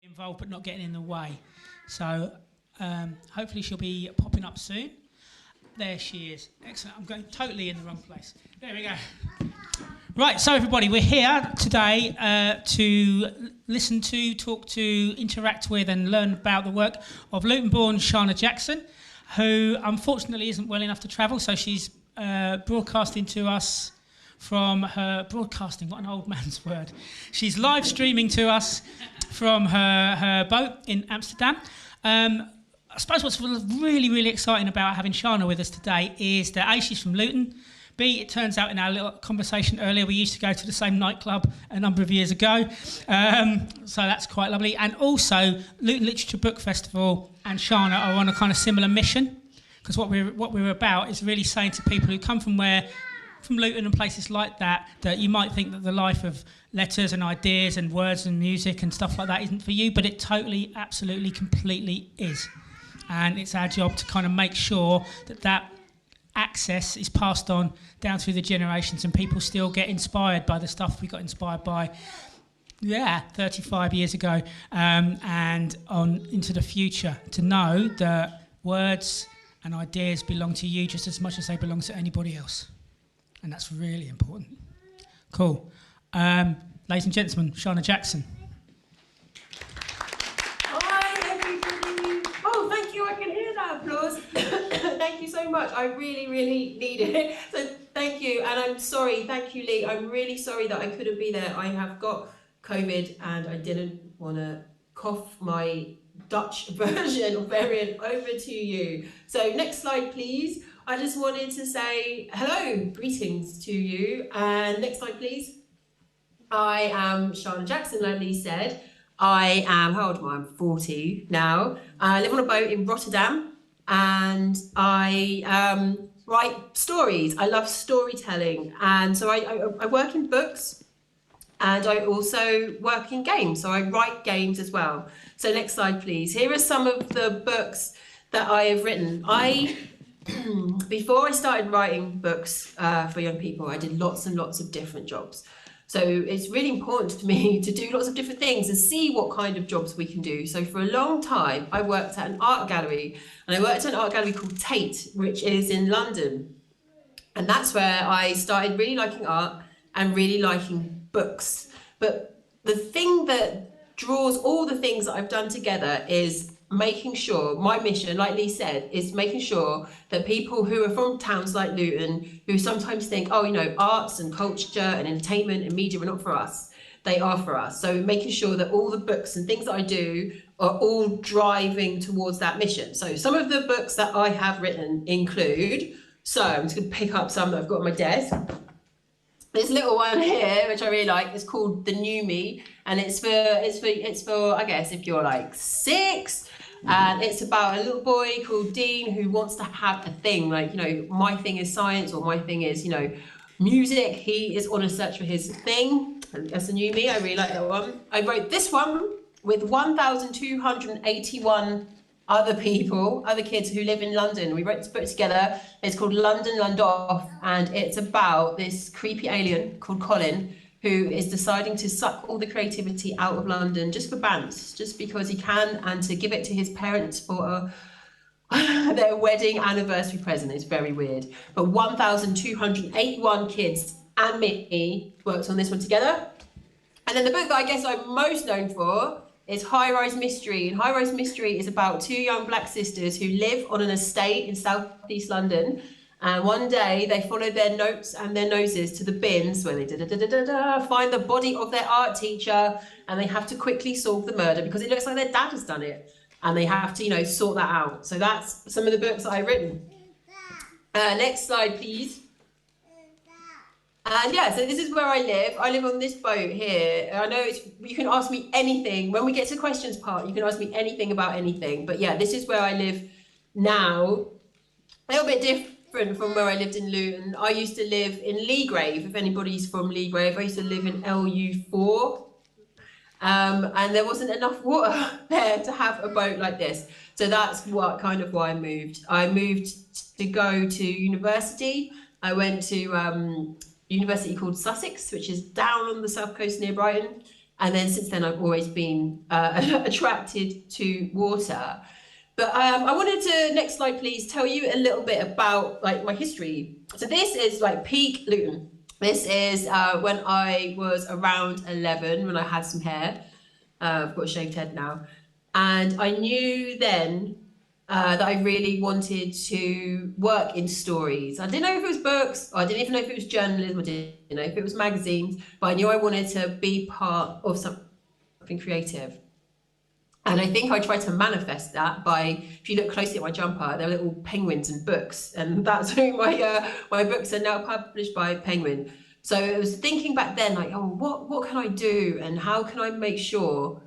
involved but not getting in the way. So hopefully she'll be popping up soon. There she is. Excellent. I'm going totally in the wrong place. There we go. Right, so everybody, we're here today to listen to, talk to, interact with and learn about the work of Luton-born Sharna Jackson, who unfortunately isn't well enough to travel, so she's broadcasting to us from her... Broadcasting, what an old man's word. She's live streaming to us from her boat in Amsterdam. I suppose what's really, really exciting about having Sharna with us today is that A, she's from Luton. B, it turns out in our little conversation earlier, we used to go to the same nightclub a number of years ago. So that's quite lovely. And also, Luton Literature Book Festival and Sharna are on a kind of similar mission, because what we're about is really saying to people who come from Luton and places like that, that you might think that the life of letters and ideas and words and music and stuff like that isn't for you, but it totally, absolutely, completely is. And it's our job to kind of make sure that that access is passed on down through the generations and people still get inspired by the stuff we got inspired by 35 years ago and on into the future, to know that words and ideas belong to you just as much as they belong to anybody else. And that's really important. Cool. Ladies and gentlemen, Sharna Jackson. Applause. Thank you so much. I really, really needed it. So thank you. And I'm sorry. Thank you, Lee. I'm really sorry that I couldn't be there. I have got COVID and I didn't want to cough my Dutch version or variant over to you. So next slide, please. I just wanted to say hello, greetings to you. And next slide, please. I am Sharna Jackson, like Lee said. I am, how old am I? I'm 40 now. I live on a boat in Rotterdam. And I write stories. I love storytelling. And so I work in books and I also work in games. So I write games as well. So next slide, please. Here are some of the books that I have written. Before I started writing books for young people, I did lots and lots of different jobs. So it's really important to me to do lots of different things and see what kind of jobs we can do. So for a long time, I worked at an art gallery, and I worked at an art gallery called Tate, which is in London. And that's where I started really liking art and really liking books. But the thing that draws all the things that I've done together is making sure, my mission, like Lee said, is making sure that people who are from towns like Luton, who sometimes think, oh, you know, arts and culture and entertainment and media are not for us, they are for us. So making sure that all the books and things that I do are all driving towards that mission. So some of the books that I have written include, so I'm just going to pick up some that I've got on my desk. This little one here, which I really like, is called The New Me, and it's for I guess if you're like 6, and it's about a little boy called Dean who wants to have a thing, like, you know, my thing is science or my thing is, you know, music. He is on a search for his thing. That's The New Me. I really like that one. I wrote this one with 1,281 other kids who live in London. We wrote this book together. It's called London Off, and it's about this creepy alien called Colin who is deciding to suck all the creativity out of London just for bands, just because he can, and to give it to his parents for their wedding anniversary present. It's very weird. But 1,281 kids and me worked on this one together. And then the book that I guess I'm most known for is High Rise Mystery. And High Rise Mystery is about 2 young black sisters who live on an estate in southeast London. And one day they follow their notes and their noses to the bins where they find the body of their art teacher, and they have to quickly solve the murder because it looks like their dad has done it. And they have to, you know, sort that out. So that's some of the books that I've written. Next slide, please. And yeah, so this is where I live. I live on this boat here. I know you can ask me anything. When we get to questions part, you can ask me anything about anything. But yeah, this is where I live now. A little bit different from where I lived in Luton. I used to live in Leagrave, if anybody's from Leagrave. I used to live in LU4. And there wasn't enough water there to have a boat like this. So that's why I moved. I moved to go to university. I went to university called Sussex, which is down on the south coast near Brighton. And then since then, I've always been attracted to water. But I wanted to, next slide, please, tell you a little bit about like my history. So this is like peak Luton. This is when I was around 11, when I had some hair. I've got a shaved head now. And I knew then that I really wanted to work in stories. I didn't know if it was books, or I didn't even know if it was journalism, I didn't know if it was magazines, but I knew I wanted to be part of something creative. And I think I tried to manifest that by, if you look closely at my jumper, there are little penguins and books, and that's who my books are now published by Penguin. So I was thinking back then, like, oh, what can I do, and how can I make sure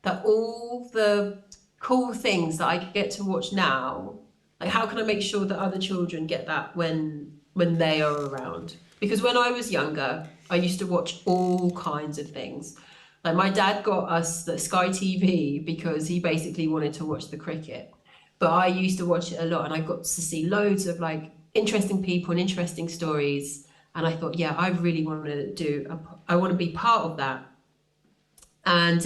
that all the cool things that I get to watch now, like how can I make sure that other children get that when they are around? Because when I was younger, I used to watch all kinds of things. Like my dad got us the Sky TV because he basically wanted to watch the cricket. But I used to watch it a lot, and I got to see loads of like interesting people and interesting stories. And I thought, yeah, I really want to I want to be part of that. And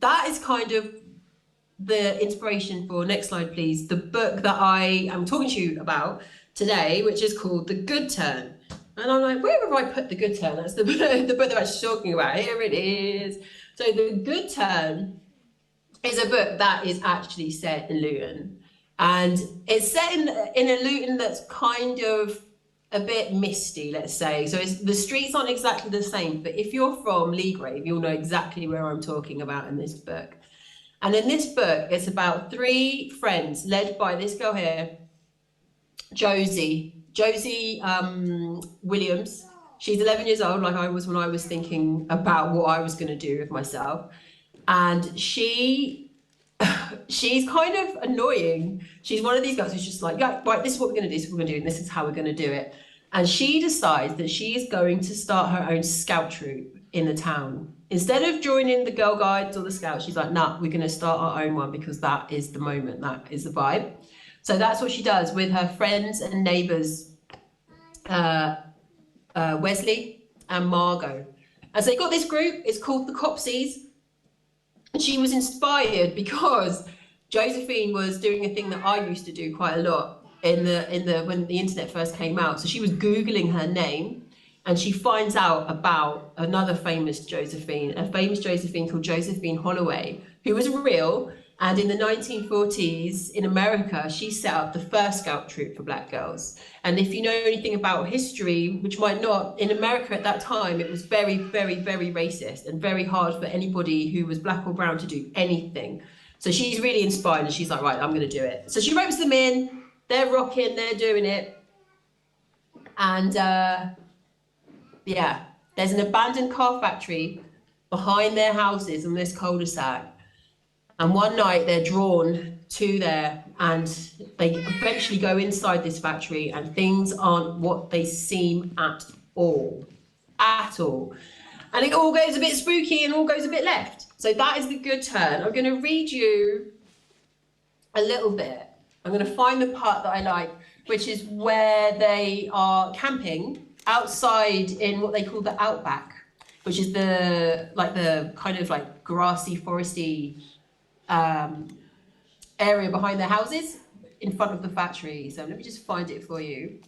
that is kind of the inspiration for, next slide please, the book that I am talking to you about today, which is called The Good Turn. And I'm like, where have I put The Good Turn? That's the book that I'm actually talking about. Here it is. So The Good Turn is a book that is actually set in Luton. And it's set in a Luton that's kind of a bit misty, let's say. So the streets aren't exactly the same, but if you're from Leagrave, you'll know exactly where I'm talking about in this book. And in this book, it's about 3 friends led by this girl here, Josie Williams. She's 11 years old, like I was when I was thinking about what I was going to do with myself. And she's kind of annoying. She's one of these girls who's just like, yeah, right, this is what we're going to do, this is what we're going to do, and this is how we're going to do it. And she decides that she is going to start her own scout troop in the town. Instead of joining the Girl Guides or the Scouts, she's like, nah, we're going to start our own one because that is the moment, that is the vibe. So that's what she does with her friends and neighbours, Wesley and Margot. And so they got this group, it's called the Copsies. And she was inspired because Josephine was doing a thing that I used to do quite a lot when the internet first came out. So she was Googling her name, and she finds out about another famous Josephine called Josephine Holloway, who was real. And in the 1940s in America, she set up the first scout troop for black girls. And if you know anything about history, which might not, in America at that time, it was very, very, very racist and very hard for anybody who was black or brown to do anything. So she's really inspired, and she's like, right, I'm going to do it. So she ropes them in, they're rocking, they're doing it. And yeah, there's an abandoned car factory behind their houses in this cul-de-sac. And one night they're drawn to there, and they eventually go inside this factory, and things aren't what they seem at all. And it all goes a bit spooky and all goes a bit left. So that is The Good Turn. I'm going to read you a little bit. I'm going to find the part that I like, which is where they are camping outside in what they call the outback, which is the kind of like grassy, foresty area behind their houses in front of the factory. So let me just find it for you.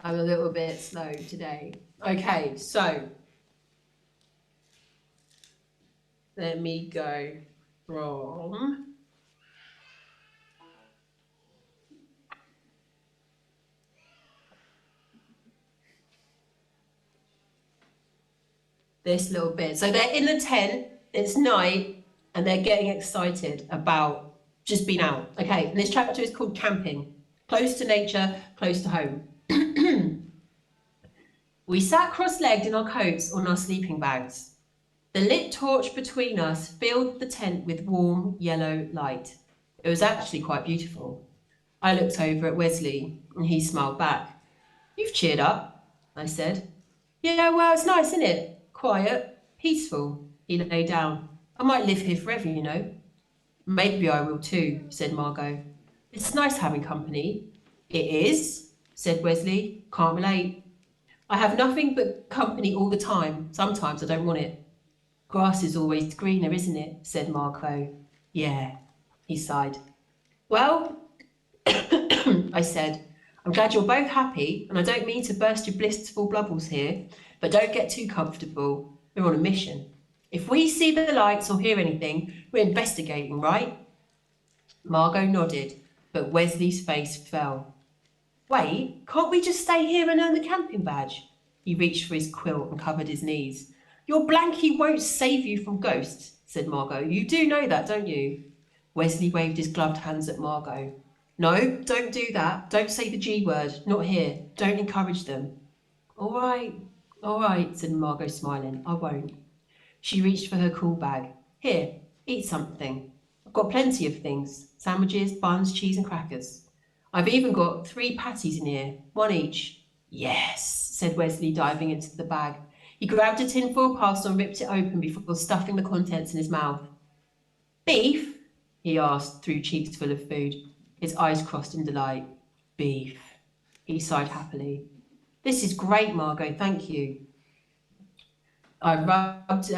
I'm a little bit slow today. Okay, so let me go from this little bit. So they're in the tent, it's night, and they're getting excited about just being out. Okay, and this chapter is called Camping. Close to nature, close to home. We sat cross-legged in our coats on our sleeping bags. The lit torch between us filled the tent with warm yellow light. It was actually quite beautiful. I looked over at Wesley and he smiled back. You've cheered up, I said. Yeah, well, it's nice, isn't it? Quiet, peaceful. He lay down. I might live here forever, you know. Maybe I will too, said Margot. It's nice having company. It is, said Wesley. Can't relate. I have nothing but company all the time. Sometimes I don't want it. Grass is always greener, isn't it? Said Margot. Yeah, he sighed. Well, I said, I'm glad you're both happy, and I don't mean to burst your blissful bubbles here, but don't get too comfortable. We're on a mission. If we see the lights or hear anything, we're investigating, right? Margot nodded, but Wesley's face fell. Wait, can't we just stay here and earn the camping badge? He reached for his quilt and covered his knees. Your blankie won't save you from ghosts, said Margot. You do know that, don't you? Wesley waved his gloved hands at Margot. No, don't do that. Don't say the G word. Not here. Don't encourage them. All right, said Margot, smiling. I won't. She reached for her cool bag. Here, eat something. I've got plenty of things. Sandwiches, buns, cheese and crackers. I've even got 3 patties in here, 1 each. Yes, said Wesley, diving into the bag. He grabbed a tinfoil parcel and ripped it open before stuffing the contents in his mouth. Beef? He asked, through cheeks full of food. His eyes crossed in delight. Beef. He sighed happily. This is great, Margot, thank you. I rubbed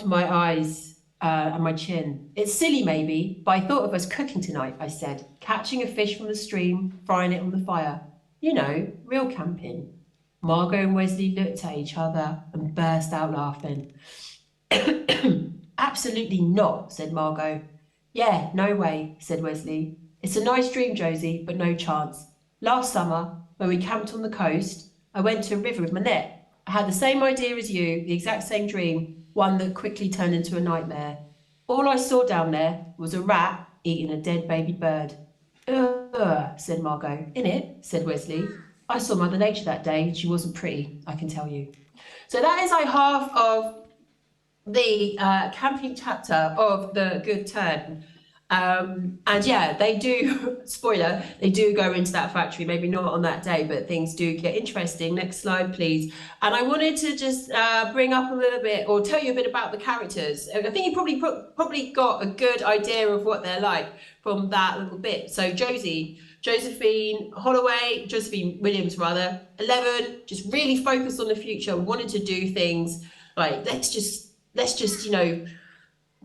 my eyes and my chin. It's silly, maybe, but I thought of us cooking tonight, I said, catching a fish from the stream, frying it on the fire. You know, real camping. Margot and Wesley looked at each other and burst out laughing. Absolutely not, said Margot. Yeah, no way, said Wesley. It's a nice dream, Josie, but no chance. Last summer, when we camped on the coast, I went to a river with my net. I had the same idea as you, the exact same dream, one that quickly turned into a nightmare. All I saw down there was a rat eating a dead baby bird. Ugh, said Margot. In it, said Wesley. I saw Mother Nature that day. She wasn't pretty, I can tell you. So that is like half of the camping chapter of The Good Turn. And yeah, they do, spoiler, they do go into that factory, maybe not on that day, but things do get interesting. Next slide, please. And I wanted to just bring up a little bit or tell you a bit about the characters. I think you probably got a good idea of what they're like from that little bit. So Josephine Williams rather, 11, just really focused on the future, wanted to do things like, let's just, you know,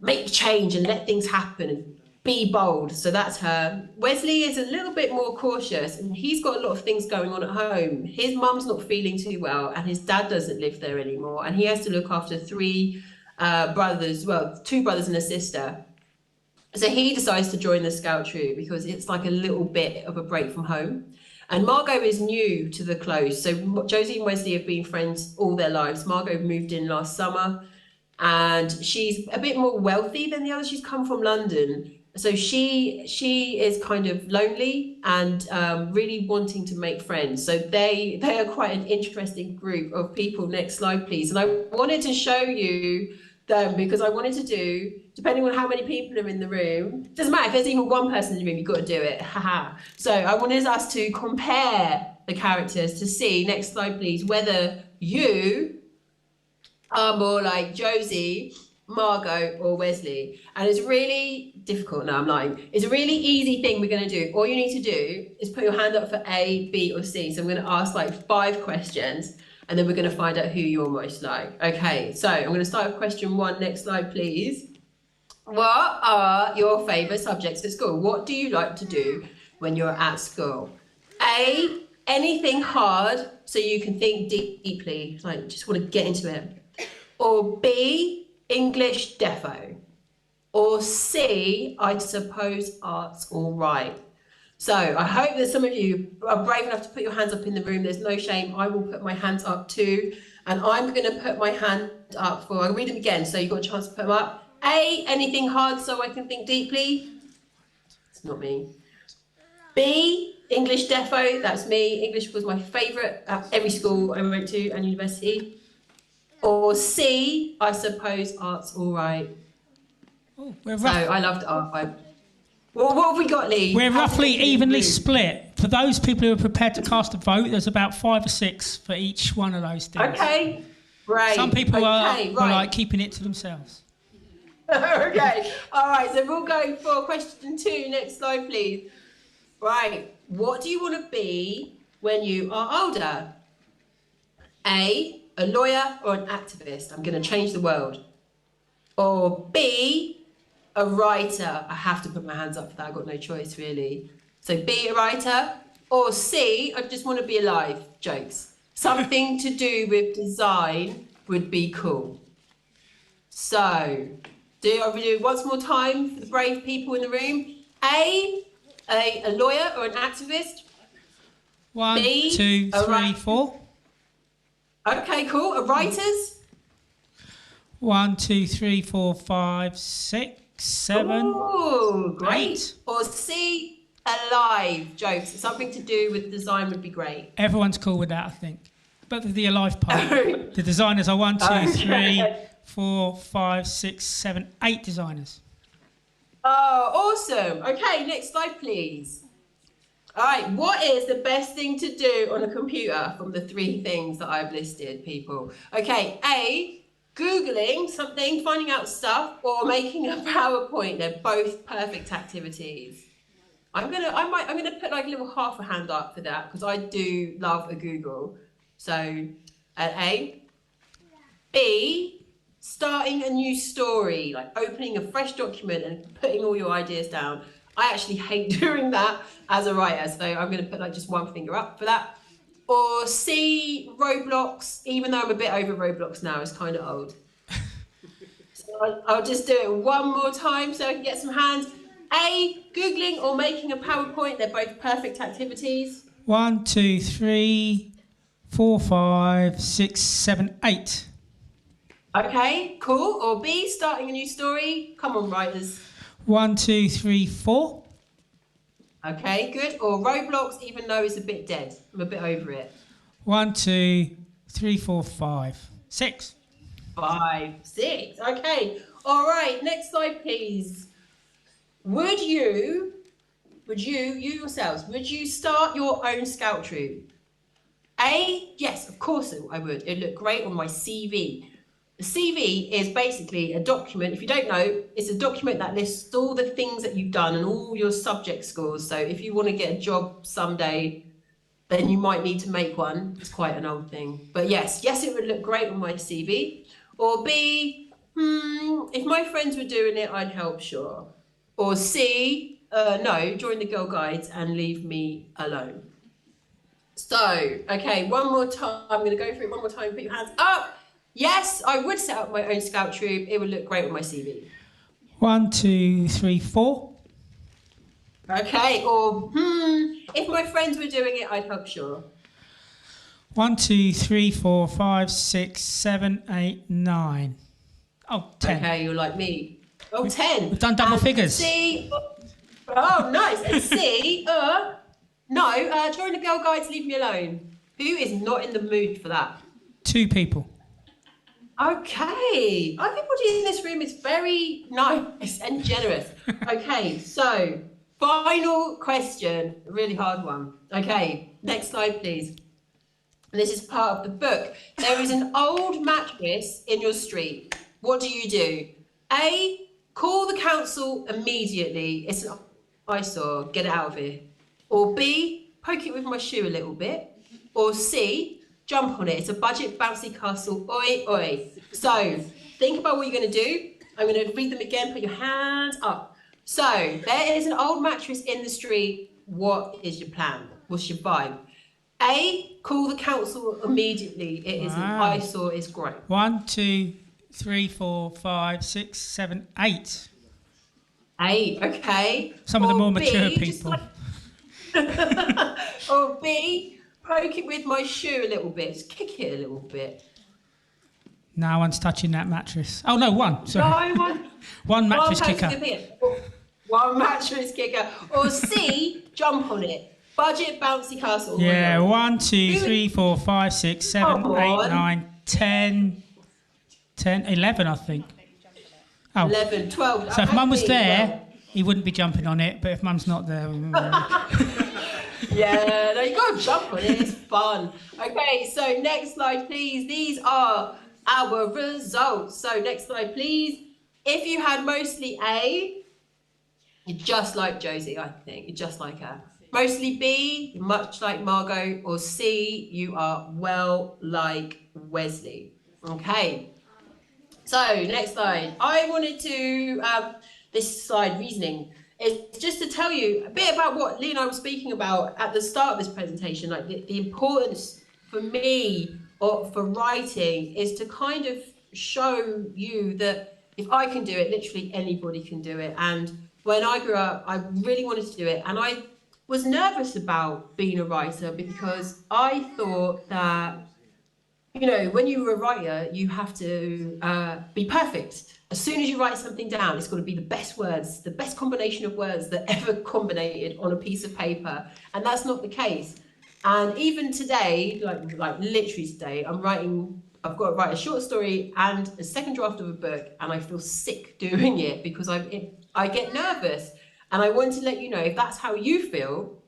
make change and let things happen and be bold. So that's her. Wesley is a little bit more cautious and he's got a lot of things going on at home. His mum's not feeling too well and his dad doesn't live there anymore. And he has to look after 3 brothers, well, 2 brothers and a sister. So he decides to join the scout troop because it's like a little bit of a break from home. And Margot is new to the close. So Josie and Wesley have been friends all their lives. Margot moved in last summer and she's a bit more wealthy than the others. She's come from London. So she is kind of lonely and really wanting to make friends. So they are quite an interesting group of people. Next slide, please. And I wanted to show you them because I wanted to do, depending on how many people are in the room, doesn't matter if there's even 1 person in the room, you've got to do it. Haha. So I wanted us to compare the characters to see, next slide please, whether you are more like Josie, Margot or Wesley. And it's really difficult. No, I'm lying. It's a really easy thing we're going to do. All you need to do is put your hand up for A, B or C. So I'm going to ask like 5 questions and then we're going to find out who you're most like. Okay, so I'm going to start with question 1. Next slide, please. What are your favourite subjects at school? What do you like to do when you're at school? A, anything hard so you can think deeply, like just want to get into it. Or B, English defo. Or C, I suppose art's all right. So I hope that some of you are brave enough to put your hands up in the room. There's no shame. I will put my hands up too. And I'm going to put my hand up for, I'll read them again so you've got a chance to put them up. A, anything hard so I can think deeply. It's not me. B, English defo. That's me. English was my favourite at every school I went to and university. Or C, I suppose art's all right. Oh, so I loved art. Well, what have we got, Lee? We're roughly evenly split. For those people who are prepared to cast a vote, there's about 5 or 6 for each one of those things. Okay, great. Some people are like keeping it to themselves. Okay, all right, so we'll go for question 2. Next slide, please. Right, what do you want to be when you are older? A a lawyer or an activist? I'm going to change the world. Or B, a writer. I have to put my hands up for that. I've got no choice, really. So B, a writer. Or C, I just want to be alive. Jokes. Something to do with design would be cool. So, I'll do it once more time for the brave people in the room. A lawyer or an activist. 1, B, 2, 3, 4. Okay, cool. A writers. 1, 2, 3, 4, 5, 6, 7. Ooh, great. 8. Or C, alive. Jokes. Something to do with design would be great. Everyone's cool with that, I think. But with the alive part, the designers are 1, 2, 3, 4, 5, 6, 7, 8 designers. Oh, awesome. Okay, next slide, please. All right, what is the best thing to do on a computer from the 3 things that I've listed, people? Okay, A, Googling something, finding out stuff, or making a PowerPoint. They're both perfect activities. I'm gonna put like a little half a hand up for that because I do love a Google. So, A. B, starting a new story, like opening a fresh document and putting all your ideas down. I actually hate doing that as a writer, so I'm going to put like just one finger up for that. Or C, Roblox, even though I'm a bit over Roblox now, it's kind of old. So I'll just do it one more time so I can get some hands. A, Googling or making a PowerPoint, they're both perfect activities. 1, 2, 3, 4, 5, 6, 7, 8. Okay, cool. Or B, starting a new story. Come on, writers. 1, 2, 3, 4. Okay, good. Or Roblox, even though it's a bit dead. I'm a bit over it. 1, 2, 3, 4, 5, 6. 5, 6. Okay. All right. Next slide, please. Would you yourselves, would you start your own scout troop? A, yes, of course I would. It'd look great on my CV. The CV is basically a document. If you don't know, it's a document that lists all the things that you've done and all your subject scores. So if you want to get a job someday, then you might need to make one. It's quite an old thing. But yes, it would look great on my CV. Or B, if my friends were doing it, I'd help, sure. Or C, no, join the Girl Guides and leave me alone. So, okay, one more time. I'm going to go through it one more time. Put your hands up. Yes, I would set up my own scout troop. It would look great on my CV. 1, 2, 3, 4. Okay, or if my friends were doing it, I'd help, sure. 1, 2, 3, 4, 5, 6, 7, 8, 9. Oh, 10. Okay, you're like me. Oh, 10. We've done double figures. C, oh, nice. And C, no, join the Girl Guides, leave me alone. Who is not in the mood for that? 2 people. Okay, everybody in this room is very nice and generous. Okay, so final question, a really hard one. Okay, next slide, please. This is part of the book. There is an old mattress in your street. What do? A, call the council immediately. It's an eyesore, get it out of here. Or B, poke it with my shoe a little bit. Or C, jump on it. It's a budget bouncy castle. Oi, oi. So, think about what you're going to do. I'm going to read them again. Put your hands up. So, there is an old mattress in the street. What is your plan? What's your vibe? A, call the council immediately. It is an eyesore. It's great. 1, 2, 3, 4, 5, 6, 7, 8. 8, okay. Some of the more mature people. Or B, poke it with my shoe a little bit. Just kick it a little bit. No one's touching that mattress. Oh, no, 1. Sorry. No, one. One mattress kicker. One mattress kicker. Or C, jump on it. Budget bouncy castle. Yeah, 1, 2, 3, 4, 5, 6, 7, 8, 9, 10, 11, I think. Oh. 11, 12. So if Mum was there, he wouldn't be jumping on it, but if Mum's not there... Yeah, no, you got to jump on it. It's fun. Okay, so next slide, please. These are our results. So next slide, please. If you had mostly A, you're just like Josie, I think. You're just like her. Mostly B, much like Margot, or C, you are well like Wesley. Okay. So next slide. I wanted to, this slide reasoning, is just to tell you a bit about what Lee and I were speaking about at the start of this presentation, like the importance for me or for writing is to kind of show you that if I can do it, literally anybody can do it. And when I grew up, I really wanted to do it. And I was nervous about being a writer because I thought that, you know, when you're a writer, you have to be perfect. As soon as you write something down, it's got to be the best words, the best combination of words that ever combined on a piece of paper. And that's not the case. And even today, like literally today, I've got to write a short story and a second draft of a book, and I feel sick doing it because I get nervous. And I want to let you know, if that's how you feel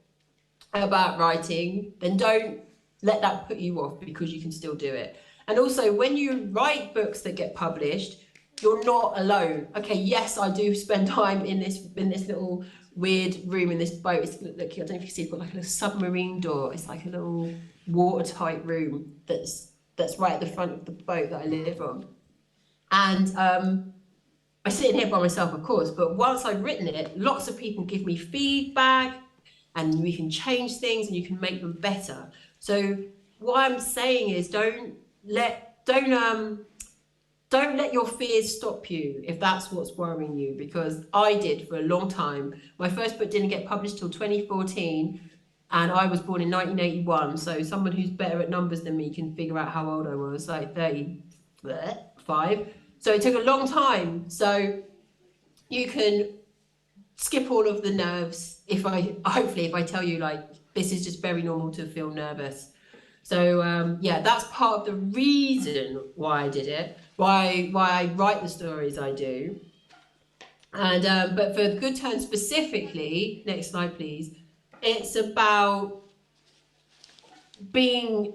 about writing, then don't let that put you off, because you can still do it. And also, when you write books that get published, you're not alone. Okay, yes, I do spend time in this little weird room in this boat. Look, I don't know if you can see, it's got like a little submarine door. It's like a little watertight room that's right at the front of the boat that I live on. And I sit in here by myself, of course, but once I've written it, lots of people give me feedback, and we can change things and you can make them better. So what I'm saying is, don't let your fears stop you if that's what's worrying you, because I did for a long time. My first book didn't get published till 2014, and I was born in 1981. So someone who's better at numbers than me can figure out how old I was, like 35. So it took a long time. So you can skip all of the nerves hopefully if I tell you, like, this is just very normal to feel nervous. So yeah, that's part of the reason why I did it, why I write the stories I do. And but for Good Turn specifically, next slide please, it's about being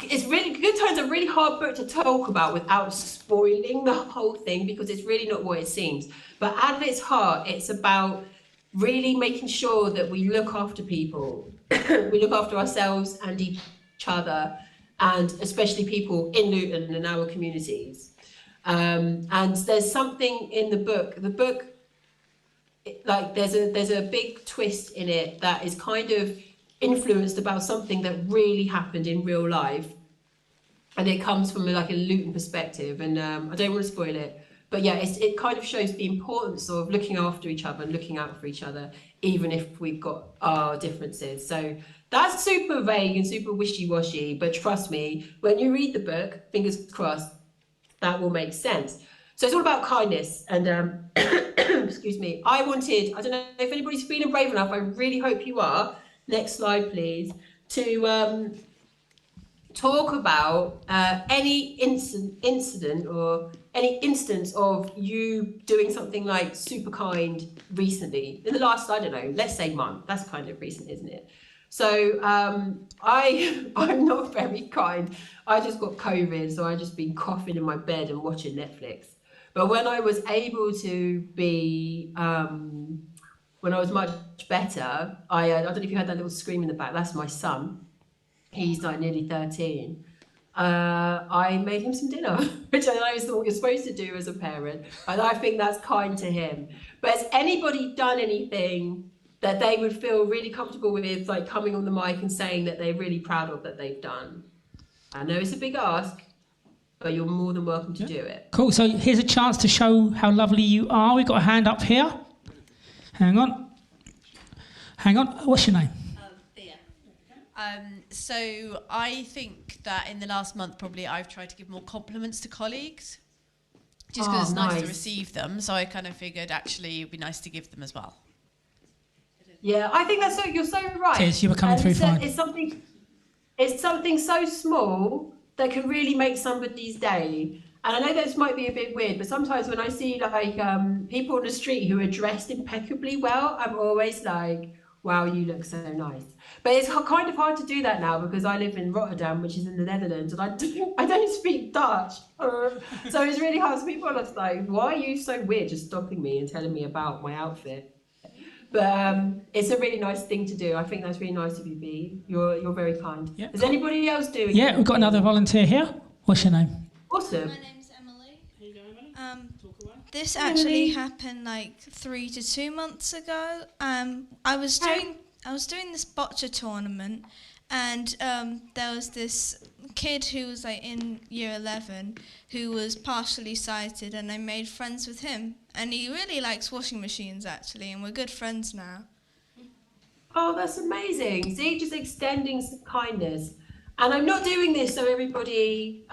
it's really, Good Turn's a really hard book to talk about without spoiling the whole thing, because it's really not what it seems. But at its heart, it's about really making sure that we look after people. We look after ourselves and each other, and especially people in Luton and our communities. And there's something in the book, like there's a big twist in it that is kind of influenced about something that really happened in real life, and it comes from like a Luton perspective, and I don't want to spoil it, but yeah, it kind of shows the importance of looking after each other and looking out for each other, even if we've got our differences. So that's super vague and super wishy-washy, but trust me, when you read the book, fingers crossed, that will make sense. So it's all about kindness, and excuse me, I don't know if anybody's feeling brave enough, I really hope you are. Next slide, please. To talk about any incident or any instance of you doing something like super kind recently, in the last, I don't know, let's say month. That's kind of recent, isn't it? So I'm not very kind. I just got COVID, so I just been coughing in my bed and watching Netflix. But when I was able to be, when I was much better, I don't know if you heard that little scream in the back, that's my son. He's like nearly 13. I made him some dinner, which I know is what you're supposed to do as a parent, and I think that's kind to him. But has anybody done anything that they would feel really comfortable with, like coming on the mic and saying that they're really proud of that they've done? I know it's a big ask, but you're more than welcome to do it. Cool, so here's a chance to show how lovely you are. We've got a hand up here. Hang on. What's your name? Thea. So I think that in the last month, probably I've tried to give more compliments to colleagues, just because it's nice to receive them. So I kind of figured actually it'd be nice to give them as well. Yeah, I think that's so. You're so right. Cheers, you were coming through fine. It's something so small that can really make somebody's day. And I know this might be a bit weird, but sometimes when I see like people on the street who are dressed impeccably well, I'm always like, wow, you look so nice. But it's kind of hard to do that now because I live in Rotterdam, which is in the Netherlands, and I don't speak Dutch. So it's really hard. So people are just like, why are you so weird just stopping me and telling me about my outfit? But it's a really nice thing to do. I think that's really nice of you, Bea. You're very kind. Yeah. Is anybody else doing Yeah, we've got another volunteer here. What's your name? Awesome. My name's Emily. Here you go, Emily. This actually happened like 3 to 2 months ago. I was doing this bocce tournament, and there was this kid who was like in year 11 who was partially sighted, and I made friends with him, and he really likes washing machines actually, and we're good friends now. Oh, that's amazing. See, just extending some kindness. And I'm not doing this so everybody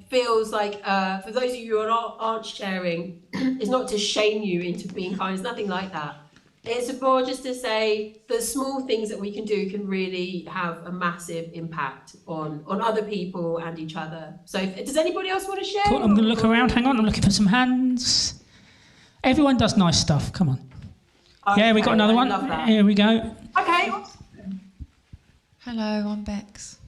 feels like, for those of you who aren't sharing, it's not to shame you into being kind, it's nothing like that. It's more just to say the small things that we can do can really have a massive impact on other people and each other. So does anybody else want to share? Cool, I'm going to look around. Hang on, I'm looking for some hands. Everyone does nice stuff. Come on. Okay, Yeah, we got another one. I love that. Here we go. Okay. Hello, I'm Bex.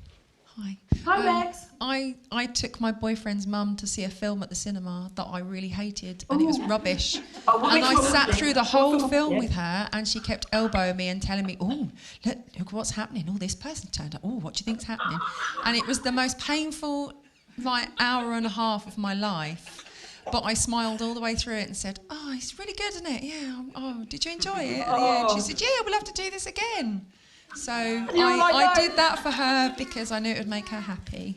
Hi. Hi, Bex. I took my boyfriend's mum to see a film at the cinema that I really hated, and it was rubbish. Oh, And I which one sat was it? through the whole film Yeah. with her, and she kept elbowing me and telling me, "Oh, look what's happening. Oh, this person turned up. Oh, what do you think's happening?" And it was the most painful, like, hour and a half of my life. But I smiled all the way through it and said, "Oh, it's really good, isn't it? Yeah. Oh, did you enjoy it?" At the end, she said, "Yeah, we'll have to do this again." So I did that for her because I knew it would make her happy.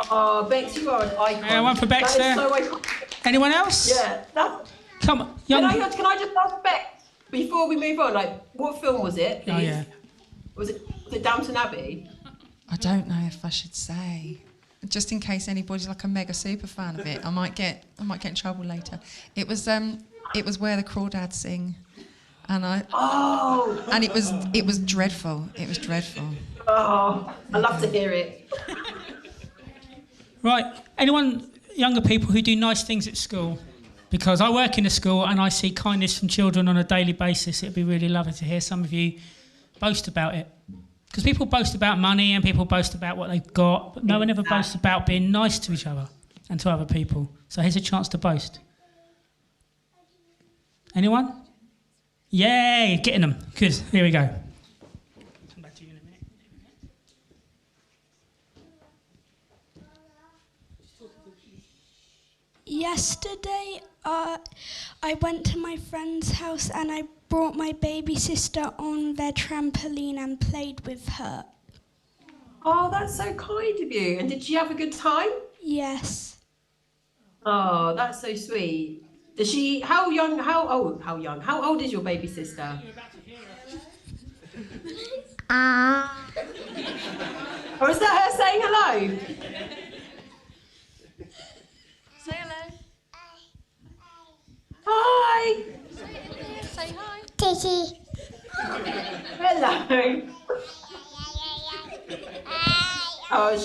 Oh, Bex, you are an icon. Yeah, one for Bex That is there. so iconic. Anyone else? Yeah. Come on. Can I just ask Bex, before we move on, like, what film was it, please? Oh, yeah. Was it Downton Abbey? I don't know if I should say, just in case anybody's like a mega super fan of it. I might get in trouble later. It was Where the Crawdads Sing, and it was dreadful. It was dreadful. Oh, I love to hear it. Right. Anyone, younger people who do nice things at school? Because I work in a school and I see kindness from children on a daily basis. It'd be really lovely to hear some of you boast about it. Because people boast about money and people boast about what they've got, but no one ever boasts about being nice to each other and to other people. So here's a chance to boast. Anyone? Yay, getting them. Good, here we go. Come back to you in a minute. Yesterday, I went to my friend's house and I brought my baby sister on their trampoline and played with her. Oh, that's so kind of you. And did she have a good time? Yes. Oh, that's so sweet. Does she? How old is your baby sister? Or is that her saying hello? Say hello. Hi. Say hi. Titty. Hello. Oh,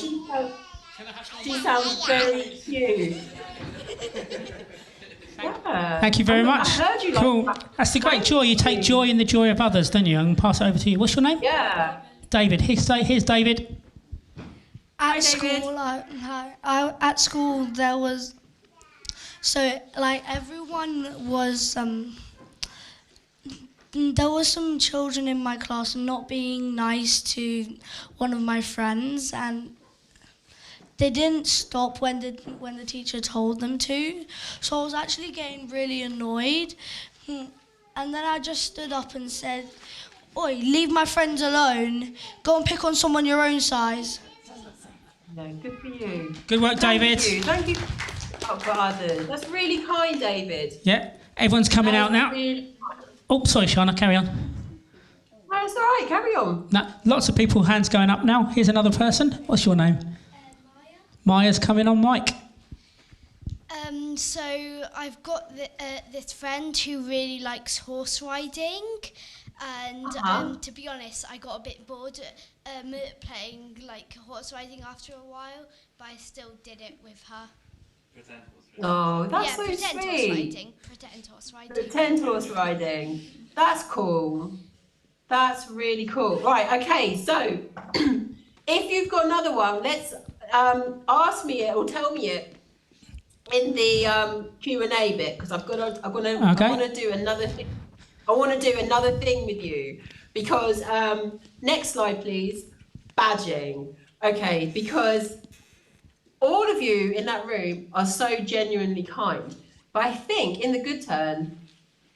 she sounds very cute. Yeah. Thank you very much. I heard you like Cool. that. That's the great joy. You take joy in the joy of others, don't you? I'm going to pass it over to you. What's your name? Yeah. David. Here's David. At David. school, at school there was, so like everyone was, there was some children in my class not being nice to one of my friends, and they didn't stop when the teacher told them to. So I was actually getting really annoyed, and then I just stood up and said, "Oi, leave my friends alone. Go and pick on someone your own size." No, good for you. Good work, David. Thank you for others. That's really kind, David. Yeah, everyone's coming out now. Really... Oh, sorry, Sharna, carry on. No, it's all right. Carry on. No, lots of people, hands going up now. Here's another person. What's your name? Maya's coming on mic. So I've got this friend who really likes horse riding, and to be honest, I got a bit bored playing like horse riding after a while, but I still did it with her. Oh, that's so pretend sweet. horse riding. Pretend horse riding. Pretend horse riding. That's cool. That's really cool. Right, okay, so if you've got another one, let's ask me it or tell me it in the Q&A bit, because I'm gonna do another thing. I want to do another thing with you because, next slide, please, badging. Okay, because all of you in that room are so genuinely kind. But I think in the good turn,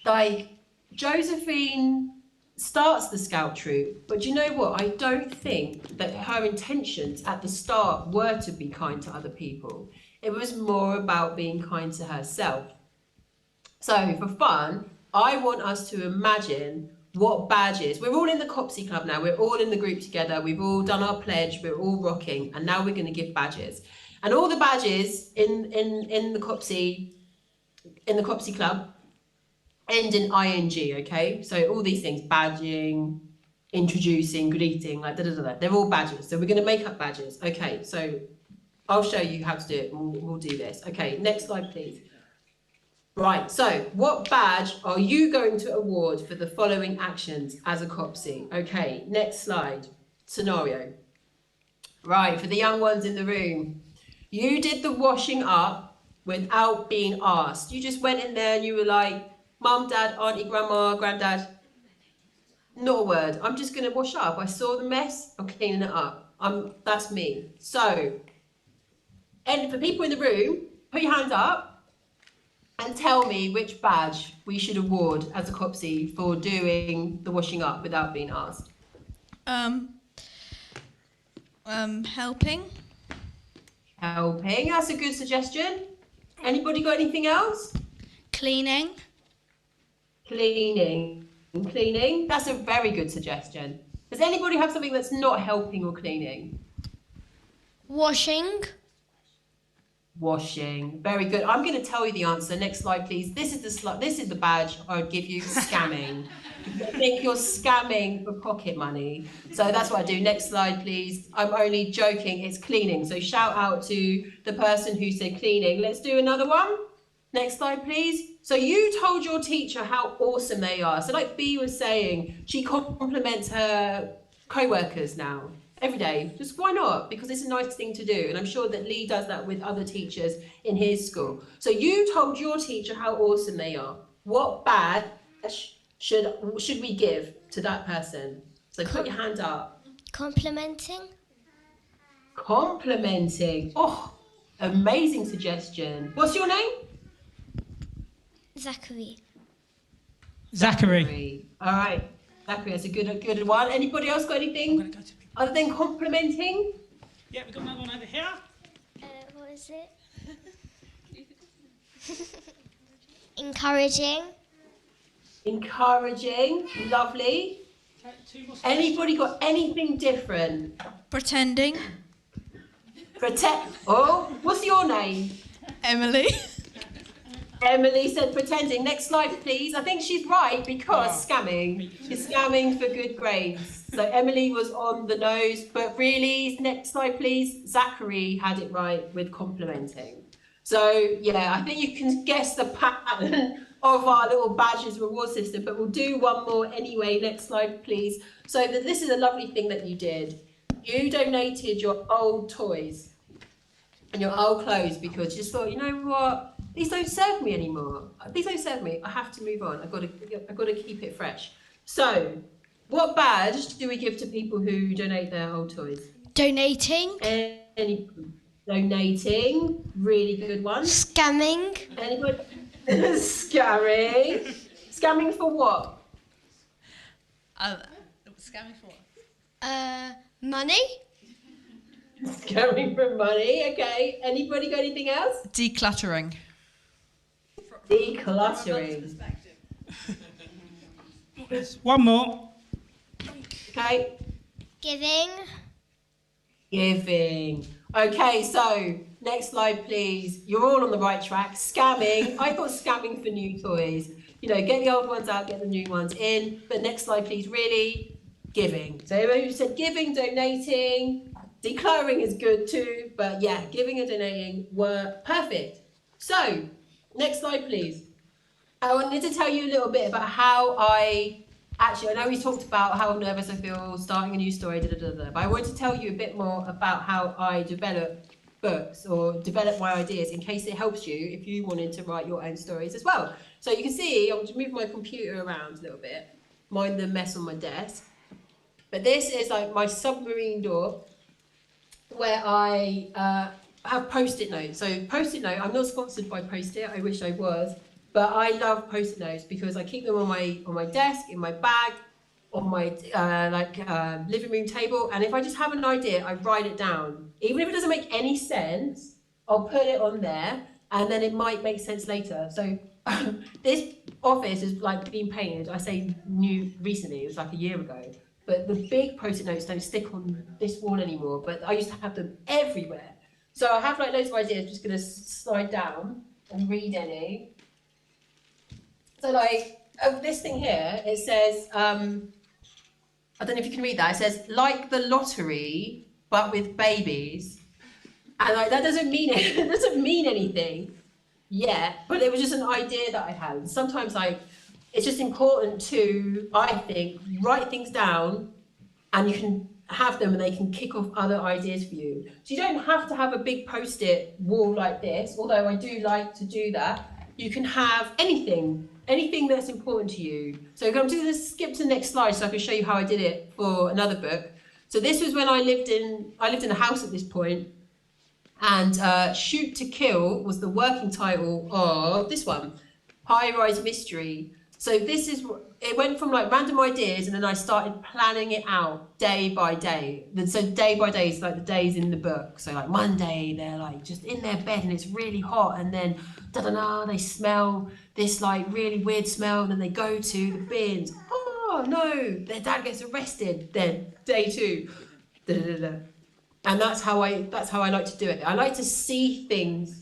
like Josephine starts the scout troop, but you know what? I don't think that her intentions at the start were to be kind to other people. It was more about being kind to herself. So for fun, I want us to imagine what badges. We're all in the COPSI club now. We're all in the group together. We've all done our pledge. We're all rocking, and now we're going to give badges. And all the badges in the COPSI club end in ing. Okay, so all these things: badging, introducing, greeting, like da da da. They're all badges. So we're going to make up badges. Okay, so I'll show you how to do it. We'll do this. Okay, next slide, please. Right, so what badge are you going to award for the following actions as a COPSI? Okay, next slide. Scenario. Right, for the young ones in the room, you did the washing up without being asked. You just went in there and you were like, Mum, Dad, Auntie, Grandma, Granddad, not a word. I'm just going to wash up. I saw the mess, I'm cleaning it up. That's me. So, and for people in the room, put your hands up and tell me which badge we should award as a COPSI for doing the washing up without being asked. Helping. Helping, that's a good suggestion. Anybody got anything else? Cleaning. Cleaning. Cleaning, that's a very good suggestion. Does anybody have something that's not helping or cleaning? Washing. Washing, very good. I'm going to tell you the answer. Next slide, please. This is the badge I would give you. Scamming. I think you're scamming for pocket money. So that's what I do. Next slide, please. I'm only joking. It's cleaning. So shout out to the person who said cleaning. Let's do another one. Next slide, please. So you told your teacher how awesome they are. So like Bea was saying, she compliments her co-workers now. Every day, just why not? Because it's a nice thing to do. And I'm sure that Lee does that with other teachers in his school. So you told your teacher how awesome they are. What badge should we give to that person? So put your hand up. Complimenting. Complimenting. Oh, amazing suggestion. What's your name? Zachary. Zachary. All right. Zachary, that's a good one. Anybody else got anything other than complimenting? Yeah, we've got another one over here. What is it? Encouraging. Encouraging. Lovely. Anybody got anything different? Pretending. Oh, what's your name? Emily. Emily said pretending. Next slide, please. I think she's right because scamming. She's scamming for good grades. So Emily was on the nose, but really, next slide, please. Zachary had it right with complimenting. So yeah, I think you can guess the pattern of our little badges reward system, but we'll do one more anyway. Next slide, please. So this is a lovely thing that you did. You donated your old toys and your old clothes because you just thought, you know what? These don't serve me anymore. These don't serve me. I have to move on. I've got to keep it fresh. So, what badge do we give to people who donate their old toys? Donating. Any donating? Really good one. Scamming. Anybody? Scamming. Scamming for what? Scamming for what? Money. Scamming for money. Okay. Anybody got anything else? Decluttering. Decluttering. There's one more. Okay. Giving. Giving. Okay, so next slide, please. You're all on the right track. Scamming. I thought scamming for new toys. You know, get the old ones out, get the new ones in. But next slide, please. Really, giving. So everybody who said giving, donating, declaring is good too. But yeah, giving and donating were perfect. So next slide, please. I wanted to tell you a little bit about how I know we talked about how nervous I feel starting a new story, but I want to tell you a bit more about how I develop books or develop my ideas in case it helps you if you wanted to write your own stories as well. So you can see, I'll just move my computer around a little bit, mind the mess on my desk. But this is like my submarine door where I have Post-it notes. So Post-it note, I'm not sponsored by Post-it, I wish I was, but I love Post-it notes because I keep them on my desk, in my bag, on my living room table, and if I just have an idea, I write it down. Even if it doesn't make any sense, I'll put it on there, and then it might make sense later. So this office is like being painted. I say new recently, it was like a year ago. But the big Post-it notes don't stick on this wall anymore, but I used to have them everywhere. So I have like loads of ideas, I'm just gonna slide down and read any. So like, this thing here, it says, I don't know if you can read that, it says, like the lottery, but with babies. And like, that doesn't mean it doesn't mean anything yet, but it was just an idea that I had. Sometimes like, it's just important to, I think, write things down and you can have them and they can kick off other ideas for you. So you don't have to have a big Post-it wall like this, although I do like to do that. You can have anything that's important to you. So I'm just going to skip to the next slide so I can show you how I did it for another book. So this was when I lived in a house at this point, and Shoot to Kill was the working title of this one, High Rise Mystery. So it went from like random ideas, and then I started planning it out day by day. So day by day is like the days in the book. So like Monday, they're like just in their bed and it's really hot, and then they smell this like really weird smell, and then they go to the bins. Oh no, their dad gets arrested. Then day 2, and that's how I like to do it. I like to see things